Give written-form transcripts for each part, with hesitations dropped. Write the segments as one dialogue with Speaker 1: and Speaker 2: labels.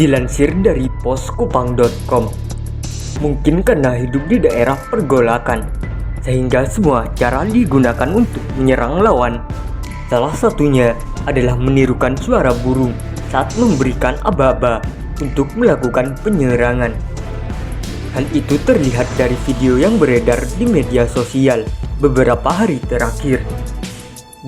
Speaker 1: Dilansir dari poskupang.com, mungkin karena hidup di daerah pergolakan, sehingga semua cara digunakan untuk menyerang lawan. Salah satunya adalah menirukan suara burung saat memberikan aba-aba untuk melakukan penyerangan. Hal itu terlihat dari video yang beredar di media sosial beberapa hari terakhir.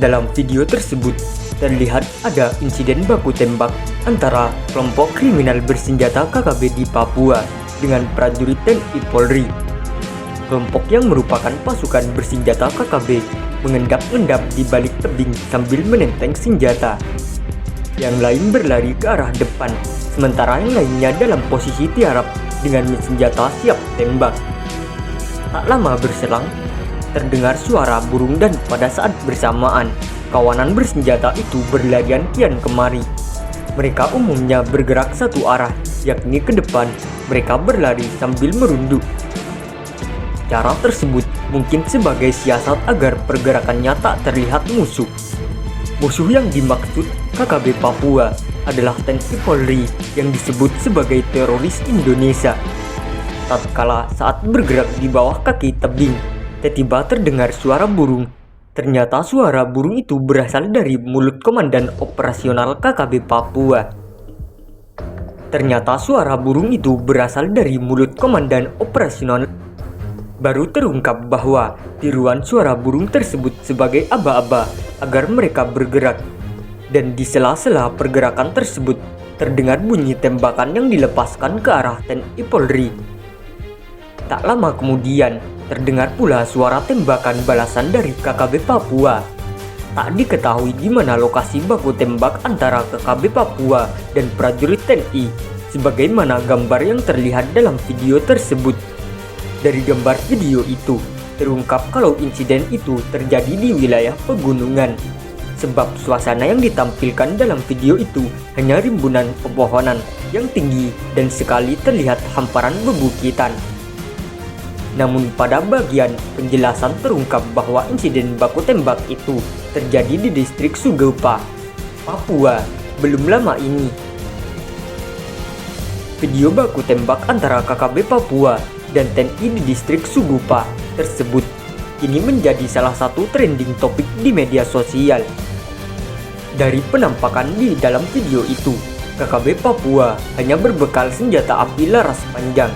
Speaker 1: Dalam video tersebut, terlihat ada insiden baku tembak antara kelompok kriminal bersenjata KKB di Papua dengan prajurit TNI Polri. Kelompok yang merupakan pasukan bersenjata KKB mengendap-endap di balik tebing sambil menenteng senjata. Yang lain berlari ke arah depan, sementara yang lainnya dalam posisi tiarap dengan senjata siap tembak. Tak lama berselang, terdengar suara burung dan pada saat bersamaan, kawanan bersenjata itu berlarian kian kemari. Mereka umumnya bergerak satu arah, yakni ke depan. Mereka berlari sambil merunduk. Cara tersebut mungkin sebagai siasat agar pergerakannya tak terlihat musuh. Musuh yang dimaksud KKB Papua adalah TNI Polri yang disebut sebagai teroris Indonesia. Tatkala saat bergerak di bawah kaki tebing, tiba-tiba terdengar suara burung. Ternyata suara burung itu berasal dari mulut Komandan Operasional KKB Papua. Baru terungkap bahwa tiruan suara burung tersebut sebagai aba-aba agar mereka bergerak. Dan di sela-sela pergerakan tersebut, terdengar bunyi tembakan yang dilepaskan ke arah TNI Polri. Tak lama kemudian, terdengar pula suara tembakan balasan dari KKB Papua. Tak diketahui di mana lokasi baku tembak antara KKB Papua dan prajurit TNI, sebagaimana gambar yang terlihat dalam video tersebut. Dari gambar video itu, terungkap kalau insiden itu terjadi di wilayah pegunungan, sebab suasana yang ditampilkan dalam video itu hanya rimbunan pepohonan yang tinggi dan sekali terlihat hamparan bebukitan. Namun pada bagian penjelasan terungkap bahwa insiden baku tembak itu terjadi di distrik Sugupa, Papua, belum lama ini. Video baku tembak antara KKB Papua dan TNI di distrik Sugupa tersebut kini menjadi salah satu trending topik di media sosial. Dari penampakan di dalam video itu, KKB Papua hanya berbekal senjata api laras panjang.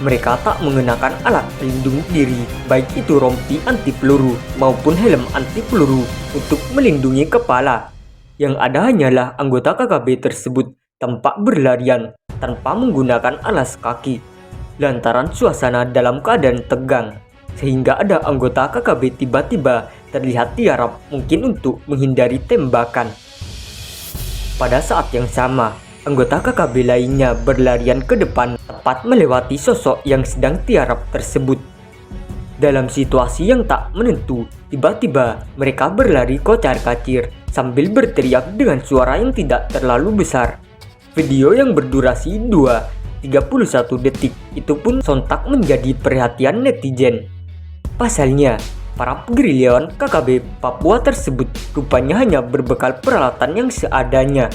Speaker 1: Mereka tak mengenakan alat pelindung diri, baik itu rompi anti peluru maupun helm anti peluru untuk melindungi kepala. Yang ada hanyalah anggota KKB tersebut tampak berlarian tanpa menggunakan alas kaki. Lantaran suasana dalam keadaan tegang, sehingga ada anggota KKB tiba-tiba terlihat tiarap mungkin untuk menghindari tembakan. Pada saat yang sama, anggota KKB lainnya berlarian ke depan tepat melewati sosok yang sedang tiarap tersebut. Dalam situasi yang tak menentu, tiba-tiba mereka berlari kocar-kacir sambil berteriak dengan suara yang tidak terlalu besar. Video yang berdurasi 2:31 detik itu pun sontak menjadi perhatian netizen. Pasalnya, para gerilyawan KKB Papua tersebut rupanya hanya berbekal peralatan yang seadanya.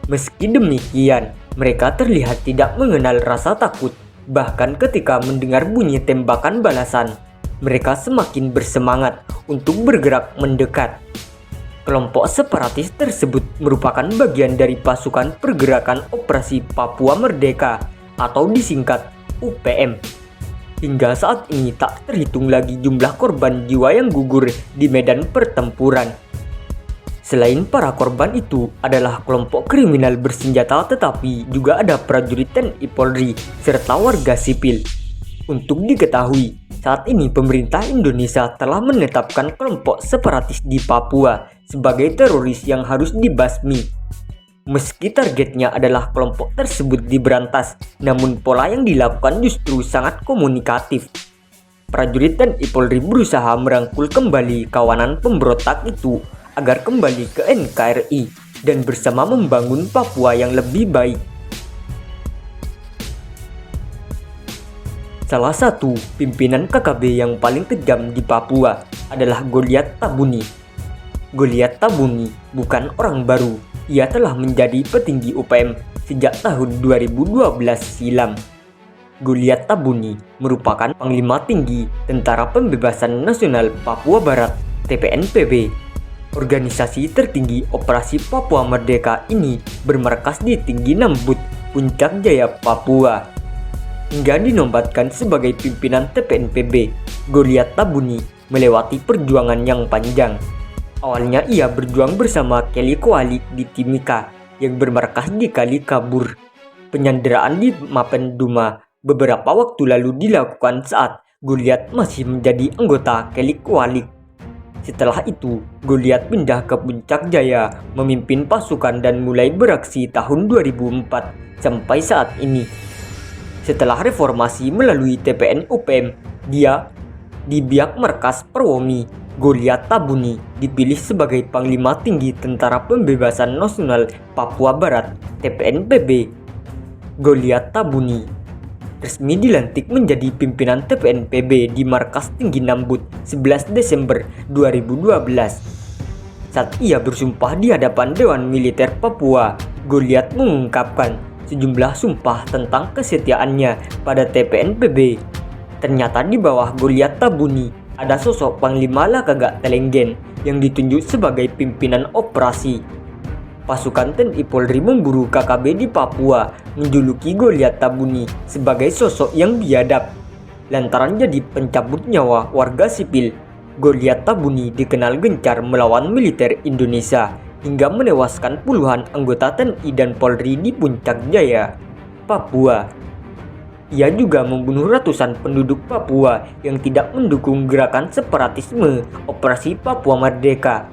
Speaker 1: Meski demikian, mereka terlihat tidak mengenal rasa takut. Bahkan ketika mendengar bunyi tembakan balasan, mereka semakin bersemangat untuk bergerak mendekat. Kelompok separatis tersebut merupakan bagian dari pasukan pergerakan Operasi Papua Merdeka atau disingkat UPM. Hingga saat ini tak terhitung lagi jumlah korban jiwa yang gugur di medan pertempuran. Selain para korban itu adalah kelompok kriminal bersenjata, tetapi juga ada prajurit TNI Polri serta warga sipil. Untuk diketahui, saat ini pemerintah Indonesia telah menetapkan kelompok separatis di Papua sebagai teroris yang harus dibasmi. Meski targetnya adalah kelompok tersebut diberantas, namun pola yang dilakukan justru sangat komunikatif. Prajurit TNI Polri berusaha merangkul kembali kawanan pemberontak itu agar kembali ke NKRI dan bersama membangun Papua yang lebih baik. Salah satu pimpinan KKB yang paling kejam di Papua adalah Goliat Tabuni. Goliat Tabuni bukan orang baru. Ia telah menjadi petinggi UPM sejak tahun 2012 silam. Goliat Tabuni merupakan Panglima Tinggi Tentara Pembebasan Nasional Papua Barat (TPNPB). Organisasi tertinggi Operasi Papua Merdeka ini bermarkas di Tinggi Nambut, Puncak Jaya, Papua. Hingga dinobatkan sebagai pimpinan TPNPB, Goliat Tabuni melewati perjuangan yang panjang. Awalnya ia berjuang bersama Kelly Koali di Timika yang bermarkas di Kali Kabur. Penyanderaan di Mapenduma beberapa waktu lalu dilakukan saat Goliat masih menjadi anggota Kelly Koali. Setelah itu, Goliat pindah ke Puncak Jaya memimpin pasukan dan mulai beraksi tahun 2004 sampai saat ini. Setelah reformasi melalui TPN UPM, dia di Biak Markas Perwomi. Goliat Tabuni dipilih sebagai Panglima Tinggi Tentara Pembebasan Nasional Papua Barat (TPNPB). Goliat Tabuni resmi dilantik menjadi pimpinan TPNPB di Markas Tinggi Nambut 11 Desember 2012. Saat ia bersumpah di hadapan Dewan Militer Papua, Goliat mengungkapkan sejumlah sumpah tentang kesetiaannya pada TPNPB. Ternyata di bawah Goliat Tabuni ada sosok Panglima Lakagak Telenggen yang ditunjuk sebagai pimpinan operasi. Pasukan TNI Polri memburu KKB di Papua menjuluki Goliat Tabuni sebagai sosok yang biadab. Lantaran jadi pencabut nyawa warga sipil, Goliat Tabuni dikenal gencar melawan militer Indonesia hingga menewaskan puluhan anggota TNI dan Polri di Puncak Jaya, Papua. Ia juga membunuh ratusan penduduk Papua yang tidak mendukung gerakan separatisme Operasi Papua Merdeka.